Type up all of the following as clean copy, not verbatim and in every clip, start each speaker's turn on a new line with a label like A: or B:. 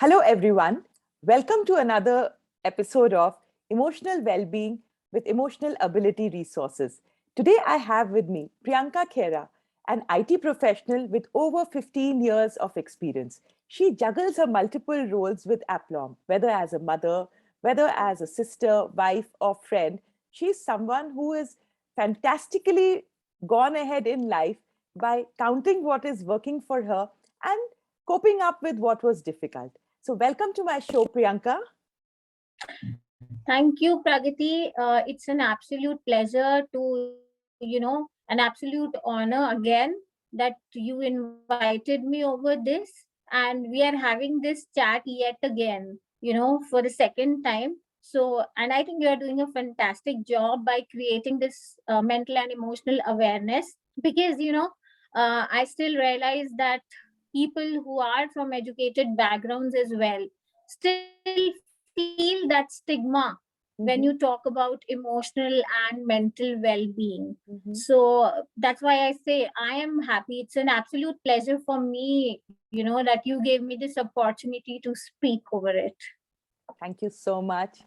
A: Hello, everyone. Welcome to another episode of Emotional Wellbeing with Emotional Ability Resources. Today, I have with me Priyanka Khera, an IT professional with over 15 years of experience. She juggles her multiple roles with aplomb, whether as a mother, whether as a sister, wife, or friend. She's someone who is fantastically gone ahead in life by counting what is working for her and coping up with what was difficult. So, welcome to my show, Priyanka.
B: Thank you, Pragati. It's an absolute pleasure to, an absolute honor again that you invited me over this. And we are having this chat yet again, for the second time. So, and I think you are doing a fantastic job by creating this mental and emotional awareness because, I still realize that people who are from educated backgrounds as well still feel that stigma when you talk about emotional and mental well-being. So that's why I say I am happy. It's an absolute pleasure for me, that you gave me this opportunity to speak over it.
A: Thank you so much.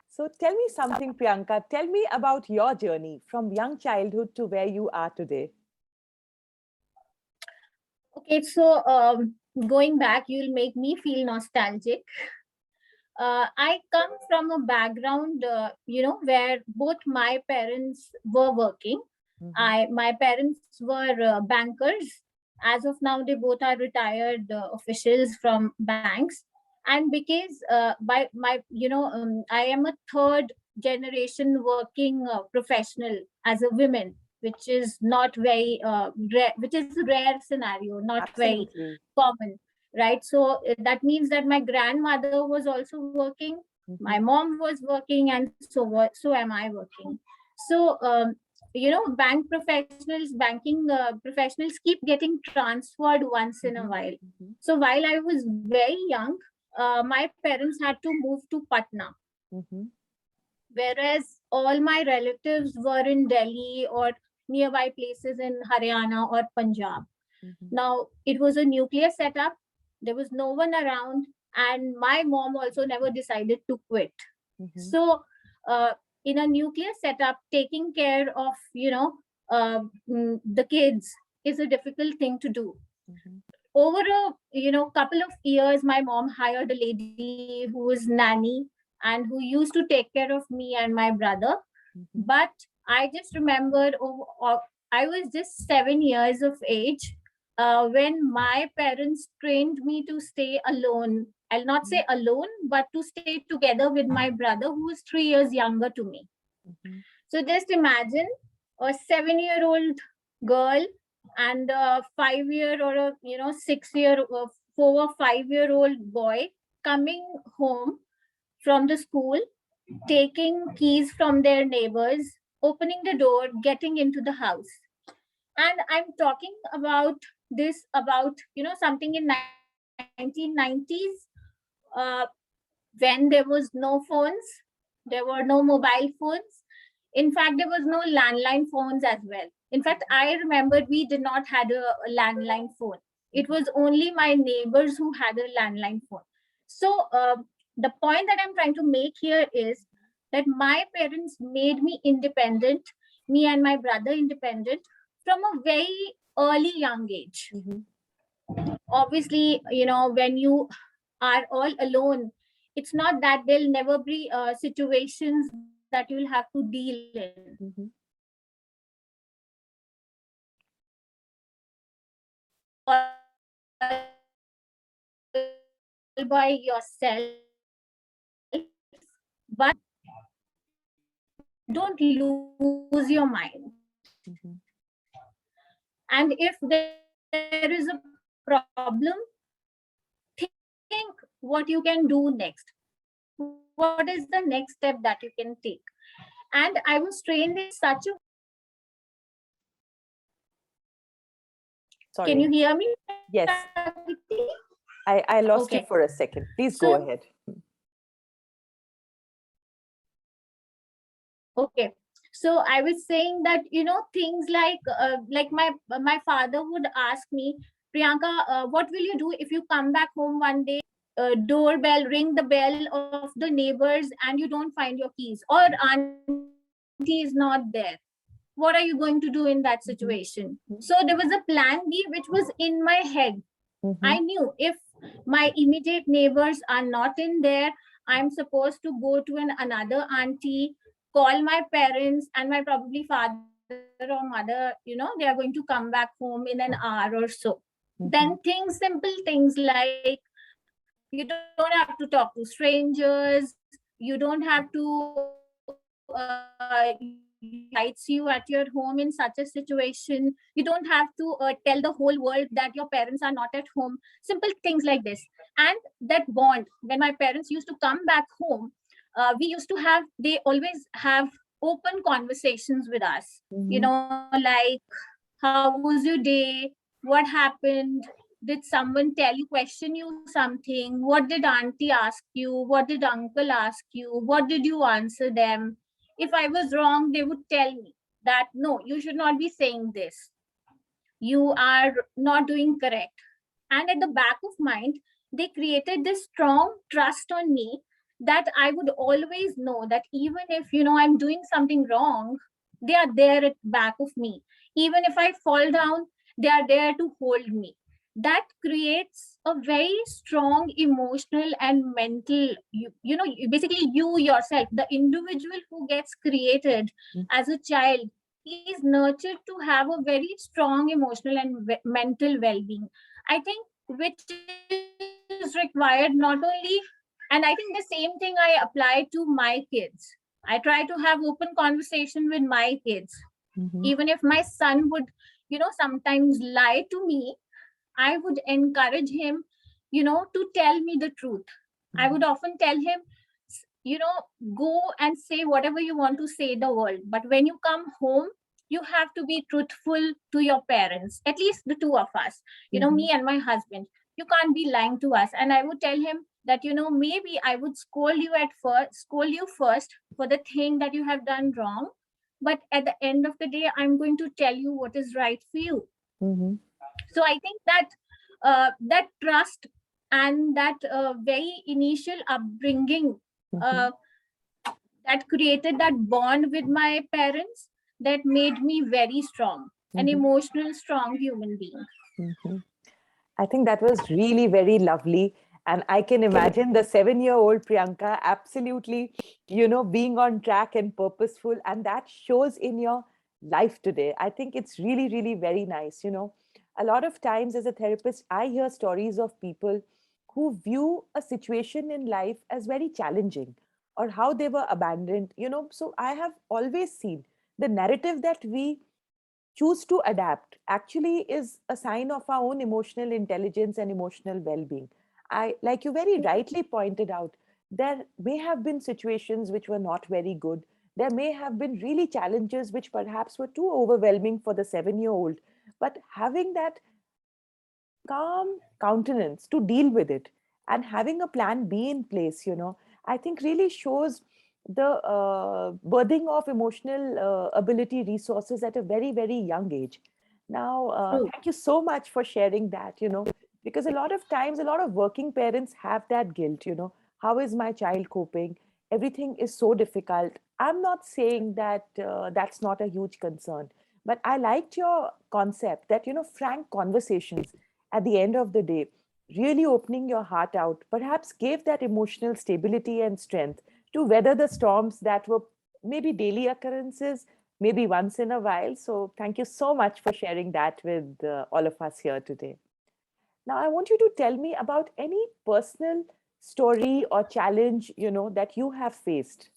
A: So, tell me something, Priyanka. Tell me about your journey from young childhood to where you are today.
B: Okay, so going back, you'll make me feel nostalgic. I come from a background, where both my parents were working. My parents were bankers. As of now, they both are retired officials from banks. And because I am a third generation working professional as a woman, which is not very rare, which is a rare scenario, not very
A: Absolutely.
B: common, right? So that means that my grandmother was also working, my mom was working, and so am I working. So banking professionals keep getting transferred once in a while. So while I was very young, my parents had to move to Patna, whereas all my relatives were in Delhi or nearby places in Haryana or Punjab. Now, it was a nuclear setup. There was no one around, and my mom also never decided to quit. So, uh, in a nuclear setup, taking care of the kids is a difficult thing to do. Over a couple of years, my mom hired a lady who was nanny and who used to take care of me and my brother. But I just remembered, I was just 7 years of age when my parents trained me to stay alone. I'll not say alone, but to stay together with my brother, who was 3 years younger to me. So just imagine a 7-year-old girl and a 5-year or a 6-year, 4 or 5-year-old boy coming home from the school, taking keys from their neighbors, opening the door, getting into the house. And I'm talking about this about something in 1990s, uh, when there was no phones, there were no mobile phones. In fact, there was no landline phones as well. In fact, I remembered we did not had a landline phone. It was only my neighbors who had a landline phone. So the point that I'm trying to make here is that my parents made me independent, me and my brother independent from a very early young age. Obviously, when you are all alone, it's not that there'll never be situations that you'll have to deal in. All by yourself, but don't lose your mind. And if there is a problem, think what you can do next. What is the next step that you can take? And I was trained in such a Can
A: Sorry.
B: you hear me?
A: Yes, I
B: Okay.
A: lost you for a second. Please
B: So,
A: go ahead.
B: okay. So I was saying that things like my father would ask me, Priyanka, what will you do if you come back home one day doorbell, ring the bell of the neighbors, and you don't find your keys, or auntie is not there. What are you going to do in that situation? So
A: Mhm.
B: there was a plan B which was in my head. I knew if
A: Mhm.
B: my immediate neighbors are not in there, I'm supposed to go to another auntie, call my parents, and my probably father or mother, they are going to come back home in an hour or so. Then things,
A: Mhm.
B: simple things like you don't have to talk to strangers, you don't have to use lights you at your home in such a situation, you don't have to tell the whole world that your parents are not at home. Simple things like this. And that bond, when my parents used to come back home, we used to have, they always have open conversations with us,
A: Mhm.
B: like, how was your day, what happened, did someone tell you, question you something, what did auntie ask you, what did uncle ask you, what did you answer them? If I was wrong, they would tell me that no, you should not be saying this, you are not doing correct. And at the back of mind, they created this strong trust on me that I would always know that even if I'm doing something wrong, they are there at back of me. Even if I fall down, they are there to hold me. That creates a very strong emotional and mental, basically you yourself, the individual who gets created as a child, is nurtured to have a very strong emotional and mental well-being. I think, which is required not only, and I think the same thing I apply to my kids. I try to have open conversation with my kids. Even if
A: Mhm.
B: my son would, sometimes lie to me, I would encourage him, to tell me the truth. I would
A: Mhm.
B: often tell him, go and say whatever you want to say the world. But when you come home, you have to be truthful to your parents, at least the two of us,
A: Mhm.
B: me and my husband. You can't be lying to us. And I would tell him that, maybe I would scold you first for the thing that you have done wrong. But at the end of the day, I'm going to tell you what is right for you.
A: Mhm.
B: So I think that that trust and that very initial upbringing, uh,
A: Mhm.
B: that created that bond with my parents, that made me very strong, an
A: Mhm.
B: emotional strong human being.
A: Mhm. I think that was really very lovely. And I can imagine the 7-year-old Priyanka absolutely, being on track and purposeful. And that shows in your life today. I think it's really, really very nice. A lot of times as a therapist, I hear stories of people who view a situation in life as very challenging or how they were abandoned. So I have always seen the narrative that we choose to adapt actually is a sign of our own emotional intelligence and emotional well-being. I, like you very rightly pointed out, there may have been situations which were not very good. There may have been really challenges which perhaps were too overwhelming for the 7-year-old, but having that calm countenance to deal with it and having a plan B in place, I think really shows the birthing of emotional ability resources at a very, very young age. Now,
B: True.
A: thank you so much for sharing that, because a lot of times, a lot of working parents have that guilt, how is my child coping? Everything is so difficult. I'm not saying that that's not a huge concern, but I liked your concept that, frank conversations at the end of the day, really opening your heart out, perhaps gave that emotional stability and strength to weather the storms that were maybe daily occurrences, maybe once in a while. So, thank you so much for sharing that with all of us here today. Now, I want you to tell me about any personal story or challenge, that you have faced.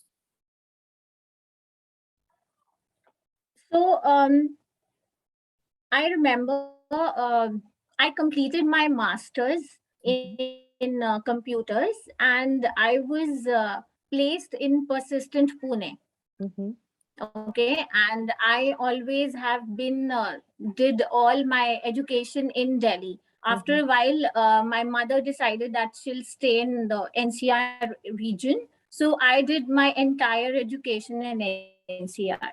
B: So I remember, I completed my master's
A: Mhm.
B: in computers, and I was placed in Persistent Pune.
A: Mhm.
B: Okay, and I always have been did all my education in Delhi. After
A: Mhm.
B: a while, my mother decided that she'll stay in the NCR region, so I did my entire education in NCR.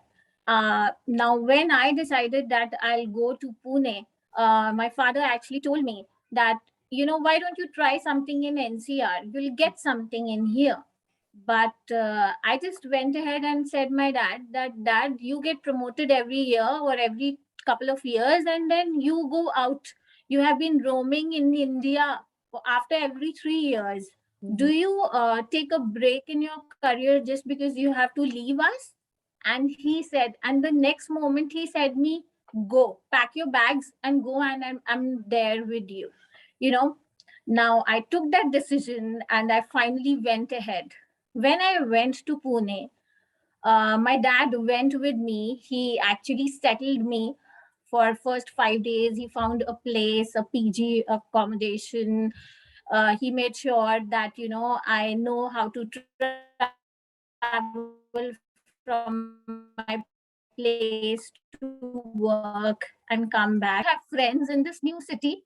B: Now when I decided that I'll go to Pune, my father actually told me that why don't you try something in NCR? You'll get something in here. But I just went ahead and said my dad that, dad, you get promoted every year or every couple of years, and then you go out. You have been roaming in India after every 3 years. Do
A: Mhm.
B: you take a break in your career just because you have to leave us? And he said, and the next moment he said me, go pack your bags and go, and I'm there with you. you know Now I took that decision and I finally went ahead. When I went to Pune, my dad went with me. He actually settled me for first 5 days. He found a place, a PG accommodation. He made sure that I know how to travel from my place to work and come back. I have friends in this new city.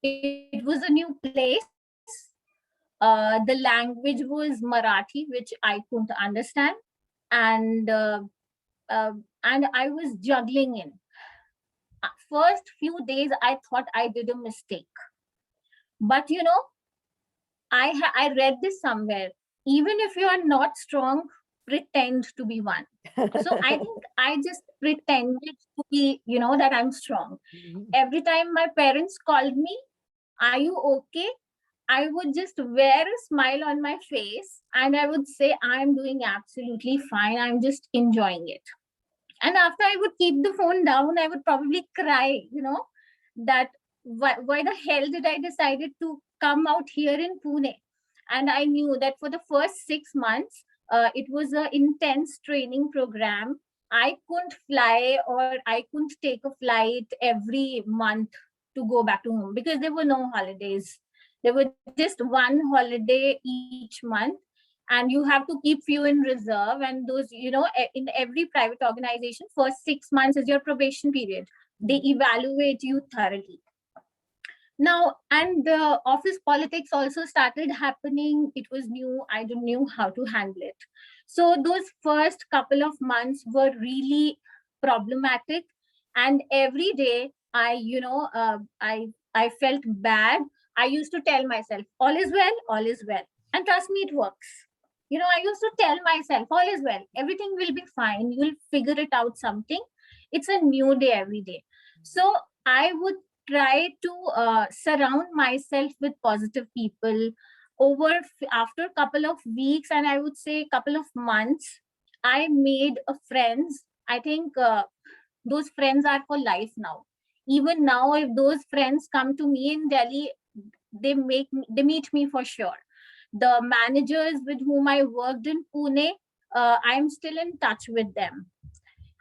B: It was a new place. The language was Marathi, which I couldn't understand, and and I was juggling in. First few days, I thought I did a mistake, but I read this somewhere. Even if you are not strong, pretend to be one. So I think I just pretended to be, that I'm strong.
A: Mhm.
B: Every time my parents called me, "Are you okay?" I would just wear a smile on my face and I would say, "I'm doing absolutely fine. I'm just enjoying it." And after I would keep the phone down, I would probably cry, that why the hell did I decided to come out here in Pune? And I knew that for the first 6 months, it was an intense training program. I couldn't fly, or I couldn't take a flight every month to go back to home because there were no holidays. There were just one holiday each month, and you have to keep few in reserve. And those, in every private organization, first 6 months is your probation period. They
A: Mhm.
B: evaluate you thoroughly. Now, and the office politics also started happening. It was new. I didn't know how to handle it. So those first couple of months were really problematic. And every day I felt bad. I used to tell myself, all is well, all is well. And trust me, it works. I used to tell myself, all is well, everything will be fine, you'll figure it out something. It's a new day every day. So I would try to surround myself with positive people. After a couple of weeks, and I would say couple of months, I made a friends. I think those friends are for life now. Even now, if those friends come to me in Delhi, they meet me for sure. The managers with whom I worked in Pune, I'm still in touch with them.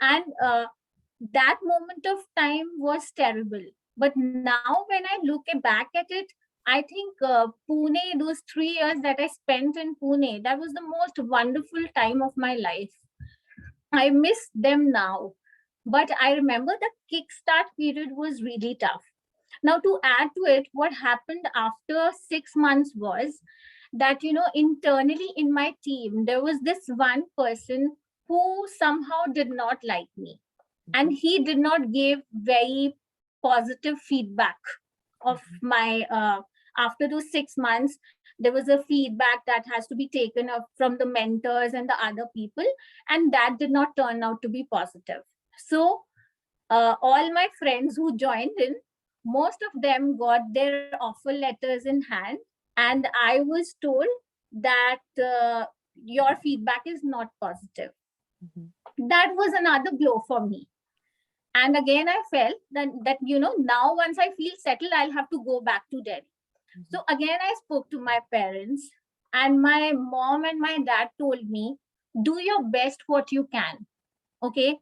B: And that moment of time was terrible. But now, when I look back at it, I think Pune, those 3 years that I spent in Pune, that was the most wonderful time of my life. I miss them now. But I remember the kickstart period was really tough. Now, to add to it, what happened after 6 months was that, internally in my team, there was this one person who somehow did not like me, and
A: Mhm.
B: he did not give very positive feedback of
A: Mhm.
B: my after those 6 months. There was a feedback that has to be taken up from the mentors and the other people, and that did not turn out to be positive. So all my friends who joined in, most of them got their offer letters in hand, and I was told that your feedback is not positive.
A: Mhm.
B: That was another blow for me. And again, I felt that now once I feel settled, I'll have to go back to Delhi. So
A: Mhm.
B: again, I spoke to my parents, and my mom and my dad told me, do your best what you can. Okay,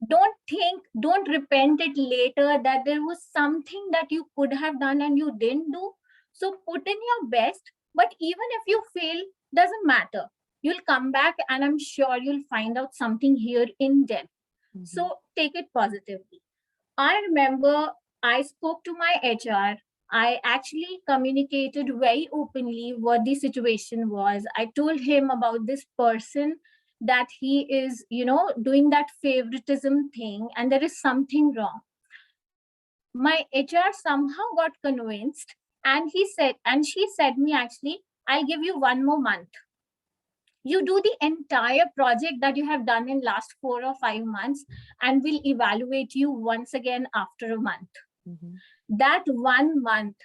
B: don't repent it later that there was something that you could have done and you didn't do. So put in your best, but even if you fail, doesn't matter. You'll come back, and I'm sure you'll find out something here in Delhi.
A: Mhm.
B: So take it positively. I remember I spoke to my HR. I actually communicated very openly what the situation was. I told him about this person, that he is, doing that favoritism thing, and there is something wrong. My HR somehow got convinced. And she said me, actually, I'll give you one more month. You do the entire project that you have done in last 4 or 5 months, and we'll evaluate you once again after a month.
A: Mm-hmm.
B: That 1 month,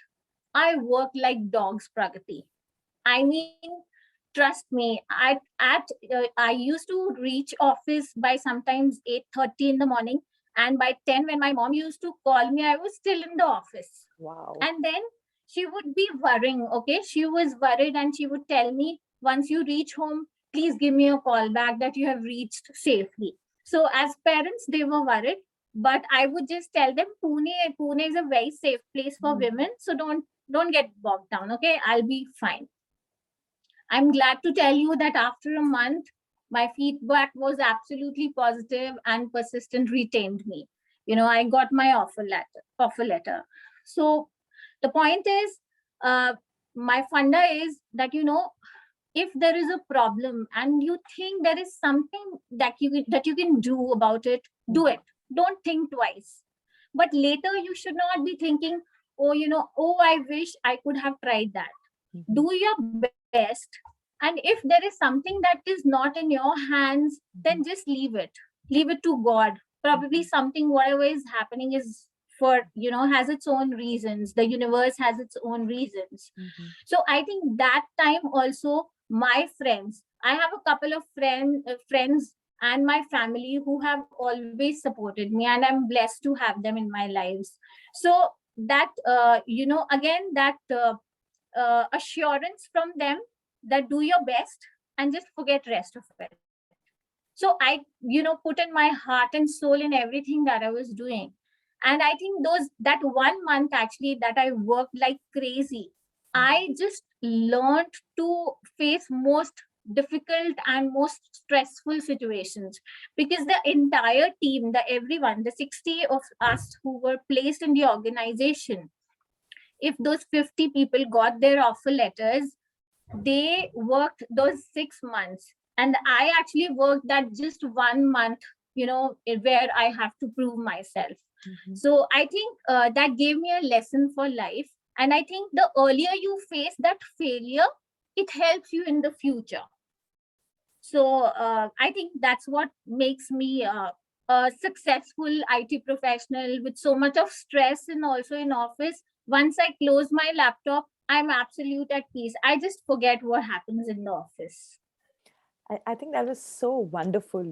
B: I worked like dogs, Pragati. I mean, trust me, I used to reach office by sometimes 8:30 in the morning, and by 10, when my mom used to call me, I was still in the office.
A: Wow.
B: And then she would be worrying, okay? She was worried, and she would tell me, once you reach home, please give me a call back that you have reached safely. So as parents, they were worried, but I would just tell them, Pune is a very safe place for
A: Mm-hmm.
B: women, so don't get bogged down, okay? I'll be fine. I'm glad to tell you that after a month, my feedback was absolutely positive, and persistent retained me. I got my offer letter. So the point is, uh, my funda is that, if there is a problem and you think there is something that you can do about it, do
A: Mm-hmm.
B: it. Don't think twice. But later you should not be thinking, oh, I wish I could have tried that.
A: Mm-hmm.
B: Do your best. And if there is something that is not in your hands, then
A: Mm-hmm.
B: just leave it to God. Probably
A: Mm-hmm.
B: something, whatever is happening, is for, has its own reasons. The universe has its own reasons.
A: Mm-hmm.
B: So I think that time also, my friends, I have a couple of friends and my family who have always supported me, and I'm blessed to have them in my lives. So that, again, that assurance from them, that do your best and just forget rest of it. So I, put in my heart and soul in everything that I was doing. And I think that 1 month, actually, that I worked like crazy, I just learned to face most difficult and most stressful situations, because the entire team, everyone, the 60 of us who were placed in the organization, if those 50 people got their offer letters, they worked those 6 months, and I actually worked that just 1 month, where I have to prove myself.
A: Mm-hmm.
B: So I think that gave me a lesson for life. And I think the earlier you face that failure, it helps you in the future. So I think that's what makes me a successful IT professional with so much of stress, and also in office. Once I close my laptop, I'm absolute at peace. I just forget what happens in the office.
A: I think that was so wonderful.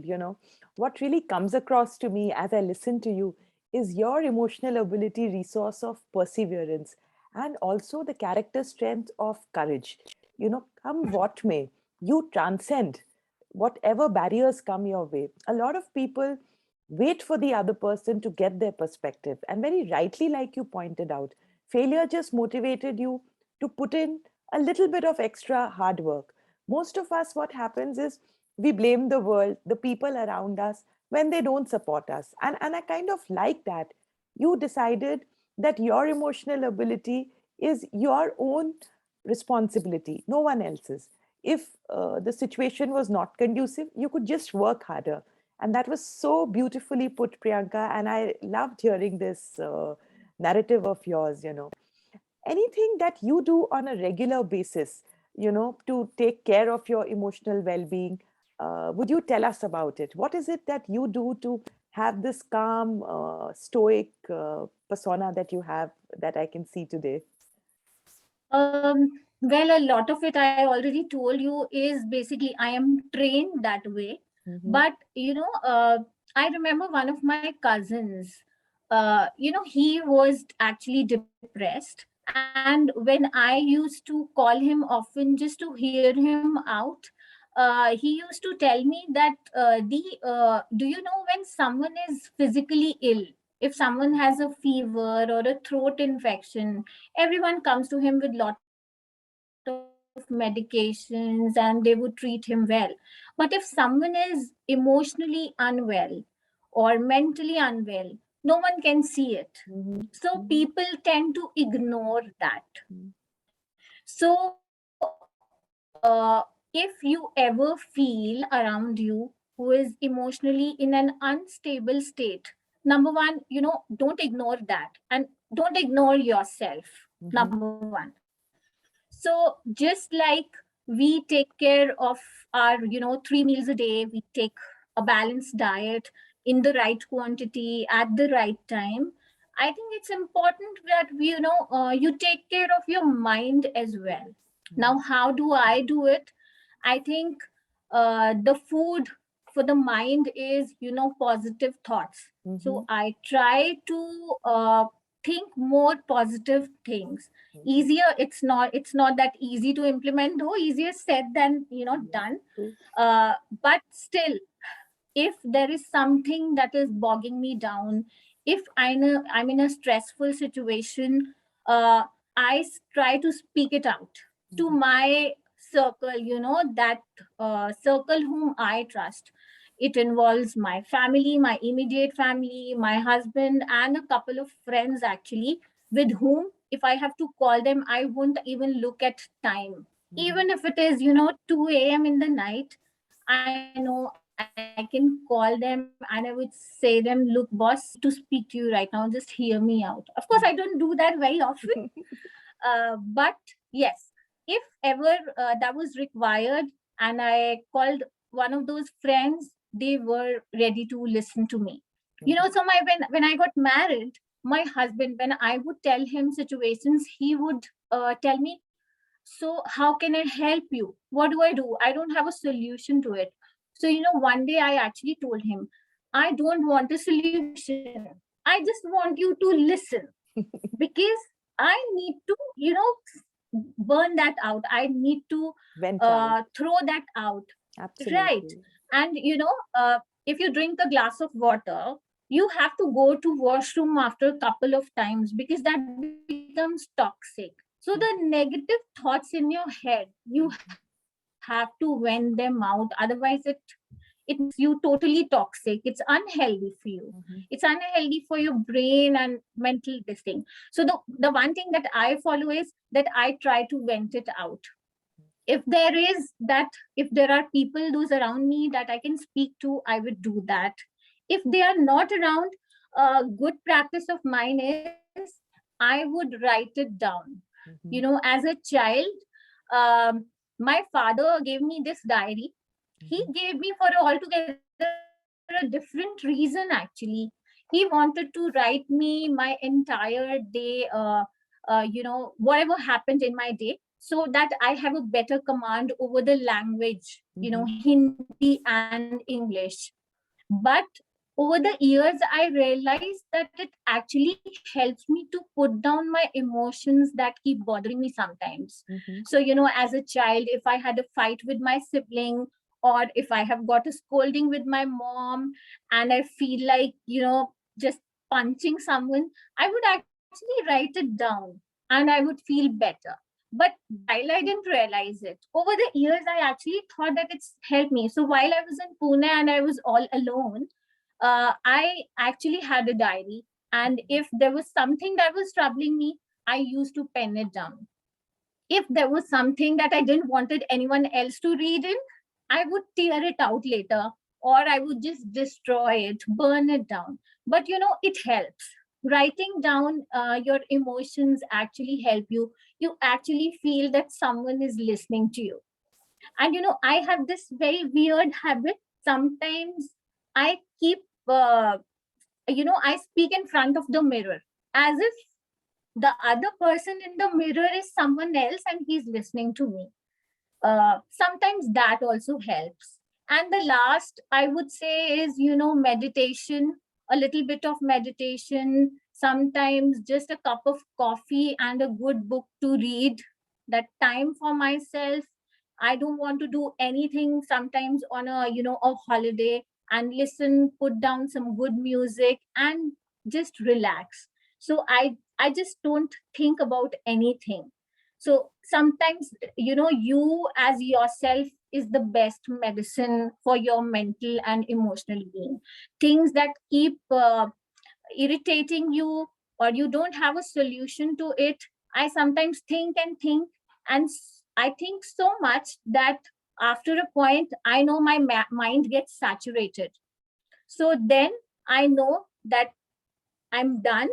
A: What really comes across to me as I listen to you is your emotional ability resource of perseverance and also the character strength of courage. Come what may, you transcend whatever barriers come your way. A lot of people wait for the other person to get their perspective. And very rightly, like you pointed out, failure just motivated you to put in a little bit of extra hard work. Most of us, what happens is we blame the world, the people around us, when they don't support us. And I kind of like that. You decided that your emotional ability is your own responsibility, no one else's. If the situation was not conducive, you could just work harder. And that was so beautifully put, Priyanka. And I loved hearing this narrative of yours. Anything that you do on a regular basis, to take care of your emotional well-being, would you tell us about it? What is it that you do to have this calm, stoic persona that you have, that I can see today?
B: Well, a lot of it I already told you is basically I am trained that way.
A: Mm-hmm.
B: But, I remember one of my cousins, he was actually depressed. And when I used to call him often just to hear him out, he used to tell me that, do you know, when someone is physically ill, if someone has a fever or a throat infection, everyone comes to him with lot of medications and they would treat him well. But if someone is emotionally unwell or mentally unwell, no one can see it. So people
A: Mm-hmm.
B: tend to ignore that.
A: Mm-hmm.
B: So if you ever feel around you who is emotionally in an unstable state, number one, don't ignore that. And what you can do don't ignore yourself. Number one. So just like we take care of our 3 meals a day, we take a balanced diet in the right quantity at the right time. I think it's important that you take care of your mind as well. Now, how do I do it? I think the food for the mind is positive thoughts. So I try to think more positive things. Easier, it's not that easy to implement, though easier said than done. But still, if there is something that is bogging me down, if I'm in a stressful situation, uh, try to speak it out to my circle, that circle whom I trust. It involves my family, my immediate family, my husband, and a couple of friends actually, with whom if I have to call them, I won't even look at time. Even if it is 2 a.m. in the night, I know I can call them and I would say them, look, boss, I need to speak to you right now. Just hear me out. Of course, I don't do that very often. But yes, if ever that was required and I called one of those friends, they were ready to listen to me. So when I got married, my husband, when I would tell him situations, he would tell me, so how can I help you? What do I do? I don't have a solution to it. So one day I actually told him, I don't want a solution. I just want you to listen, because I need to burn that out. I need to
A: Vent out.
B: throw that out. Right.
A: Absolutely.
B: And if you drink a glass of water, you have to go to washroom after a couple of times because that becomes toxic. So the negative thoughts in your head, you have to vent them out. Otherwise, it makes you totally toxic. It's unhealthy for you. It's unhealthy for your brain and mental this thing. So the one thing that I follow is that I try to vent it out. If there are people those around me that I can speak to, I would do that. If they are not around, a good practice of mine is I would write it down. As a child, um, my father gave me this diary. He gave me for altogether a different reason actually. He wanted to write me my entire day, whatever happened in my day, so that I have a better command over the language, Hindi and English. But over the years, I realized that it actually helps me to put down my emotions that keep bothering me sometimes. So, as a child, if I had a fight with my sibling, or if I have got a scolding with my mom, and I feel like, just punching someone, I would actually write it down and I would feel better. But while I didn't realize it, over the years, I actually thought that it's helped me. So while I was in Pune and I was all alone, I actually had a diary. And if there was something that was troubling me, I used to pen it down. If there was something that I didn't wanted anyone else to read in, I would tear it out later, or I would just destroy it, burn it down. But it helps. Writing down your emotions actually help you. You actually feel that someone is listening to you. And I have this very weird habit. Sometimes I keep, I speak in front of the mirror as if the other person in the mirror is someone else and he's listening to me. Sometimes that also helps. And the last I would say is, meditation, a little bit of meditation, sometimes just a cup of coffee and a good book to read, that time for myself. I don't want to do anything sometimes on a holiday, and listen, put down some good music and just relax. So I just don't think about anything. So sometimes, you as yourself is the best medicine for your mental and emotional being. Things that keep irritating you, or you don't have a solution to it, I sometimes think and think, and I think so much that after a point, I know my mind gets saturated. So then I know that I'm done,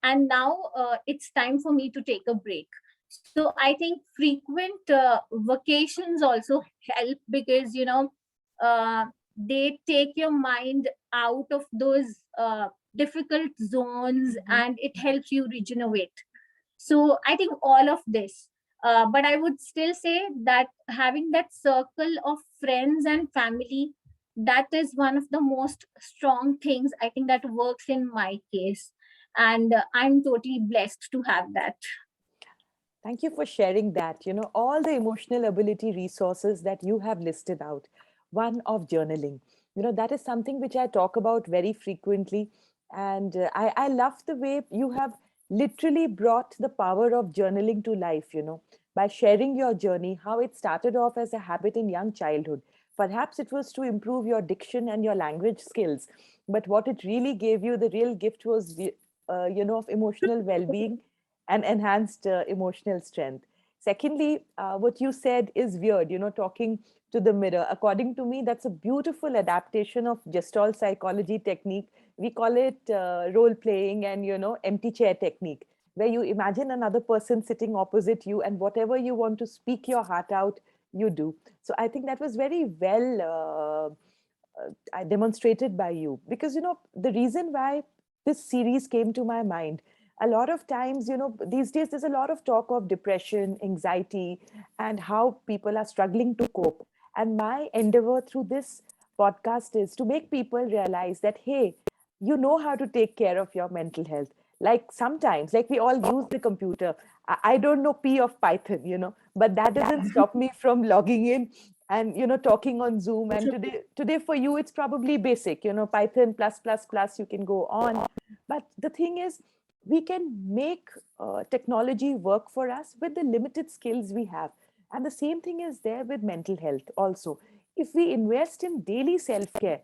B: and now it's time for me to take a break. So I think frequent vacations also help, because they take your mind out of those difficult zones,
A: Mhm.
B: and it helps you regenerate. So I think all of this, but I would still say that having that circle of friends and family, that is one of the most strong things I think that works in my case, and I'm totally blessed to have that.
A: Thank you for sharing that. All the emotional ability resources that you have listed out. One of journaling. That is something which I talk about very frequently. And I love the way you have literally brought the power of journaling to life, by sharing your journey, how it started off as a habit in young childhood. Perhaps it was to improve your diction and your language skills. But what it really gave you, the real gift was, of emotional well being and enhanced emotional strength. Secondly, what you said is weird, talking to the mirror. According to me, that's a beautiful adaptation of Gestalt psychology technique. We call it role playing and, empty chair technique, where you imagine another person sitting opposite you and whatever you want to speak your heart out, you do. So I think that was very well demonstrated by you, because the reason why this series came to my mind, a lot of times, these days there's a lot of talk of depression, anxiety, and how people are struggling to cope. And my endeavor through this podcast is to make people realize that, hey, you know how to take care of your mental health. Like sometimes, like we all use the computer. I don't know P of Python, but that doesn't stop me from logging in and talking on Zoom. And today for you it's probably basic, Python plus plus plus, you can go on. But the thing is, we can make technology work for us with the limited skills we have. And the same thing is there with mental health also. If we invest in daily self care,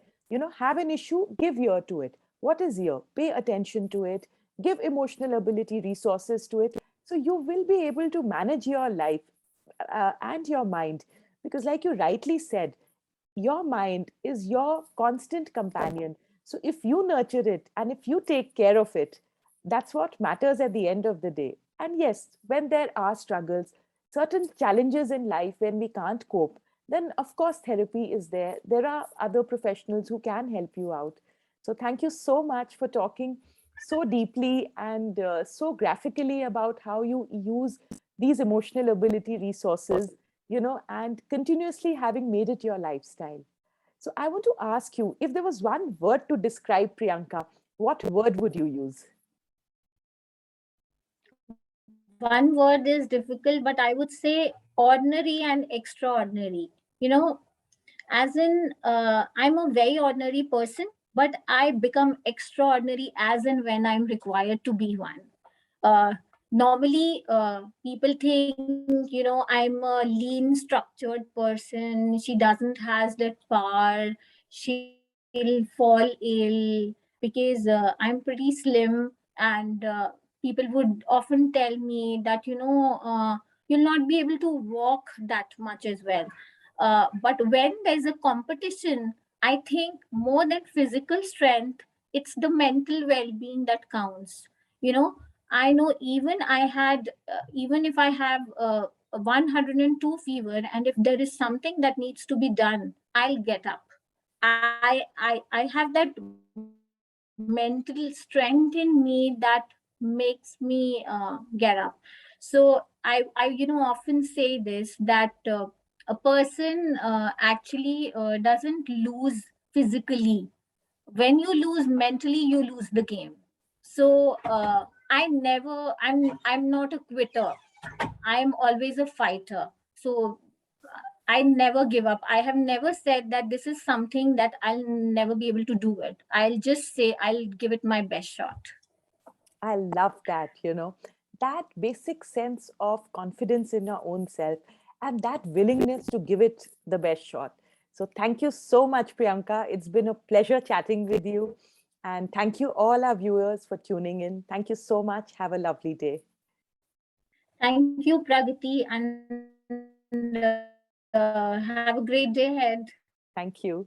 A: have an issue, give ear to it. What is ear? Pay attention to it, give emotional ability resources to it. So you will be able to manage your life and your mind. Because, like you rightly said, your mind is your constant companion. So if you nurture it and if you take care of it, that's what matters at the end of the day. And yes, when there are struggles, certain challenges in life when we can't cope, then of course therapy is there. There are other professionals who can help you out. So thank you so much for talking so deeply and so graphically about how you use these emotional ability resources, and continuously having made it your lifestyle. So I want to ask you, if there was one word to describe Priyanka, what word would you use?
B: One word is difficult, but I would say ordinary and extraordinary. You know, as in, I'm a very ordinary person, but I become extraordinary as and when I'm required to be one. Normally, people think, I'm a lean structured person, she doesn't has that power, she'll fall ill, because I'm pretty slim. And people would often tell me that, you'll not be able to walk that much as well. But when there's a competition, I think more than physical strength, it's the mental well-being that counts. You know, I know, even if I have 102 fever, and if there is something that needs to be done, I'll get up. I have that mental strength in me that makes me get up. So I often say this, that a person actually doesn't lose physically. When you lose mentally, you lose the game. So I'm not a quitter. I'm always a fighter. So I never give up. I have never said that this is something that I'll never be able to do it. I'll just say I'll give it my best shot.
A: I love that, that basic sense of confidence in your own self and that willingness to give it the best shot. So, thank you so much, Priyanka. It's been a pleasure chatting with you. And thank you, all our viewers, for tuning in. Thank you so much. Have a lovely day.
B: Thank you, Pragati, and have a great day ahead.
A: Thank you.